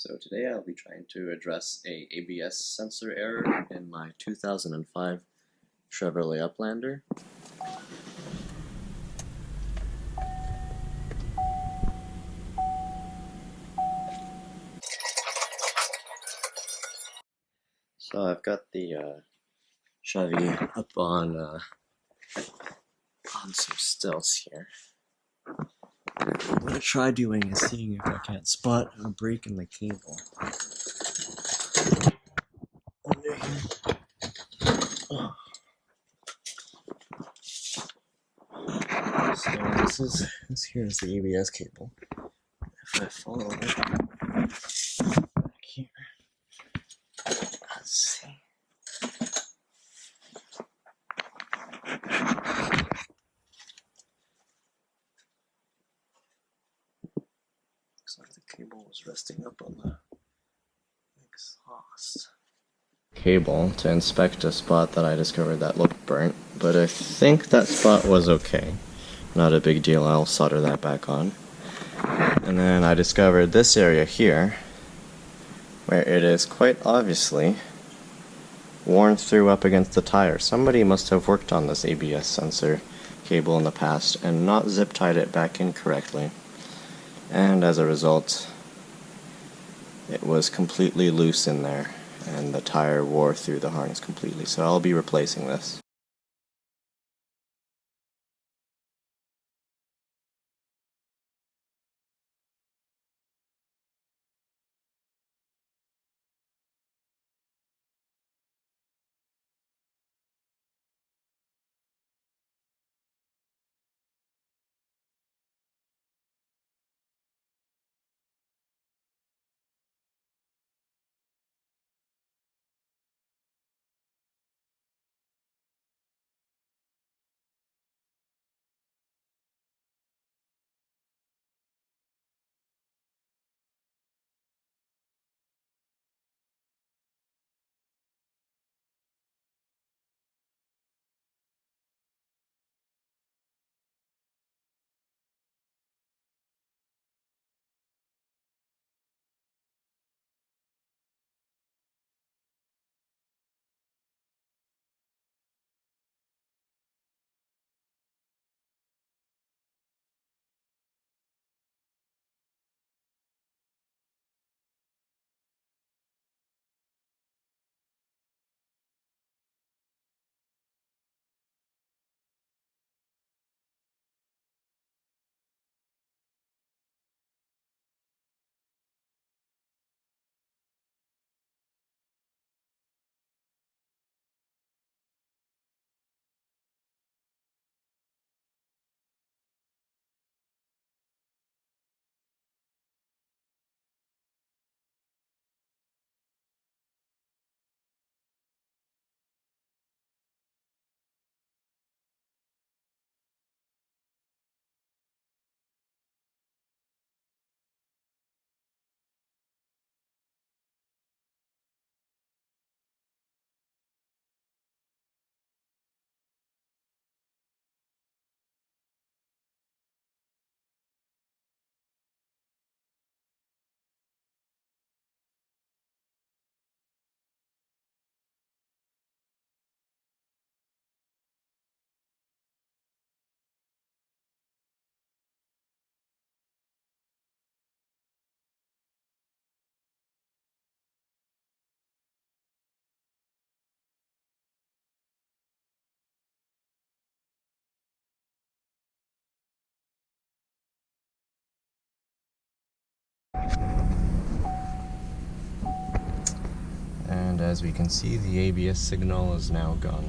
So today I'll be trying to address a ABS sensor error in my 2005 Chevrolet Uplander. So I've got the Chevy up on some stilts here. What I'm going to try doing is seeing if I can't spot a break in the cable. Under here. Oh. So this here is the ABS cable. If I follow it back here, let's see. Looks like the cable was resting up on the exhaust cable to inspect a spot that I discovered that looked burnt, but I think that spot was okay. Not a big deal, I'll solder that back on. And then I discovered this area here, where it is quite obviously worn through up against the tire. Somebody must have worked on this ABS sensor cable in the past and not zip tied it back in correctly. And as a result, it was completely loose in there, and the tire wore through the harness completely. So I'll be replacing this. And as we can see, the ABS signal is now gone.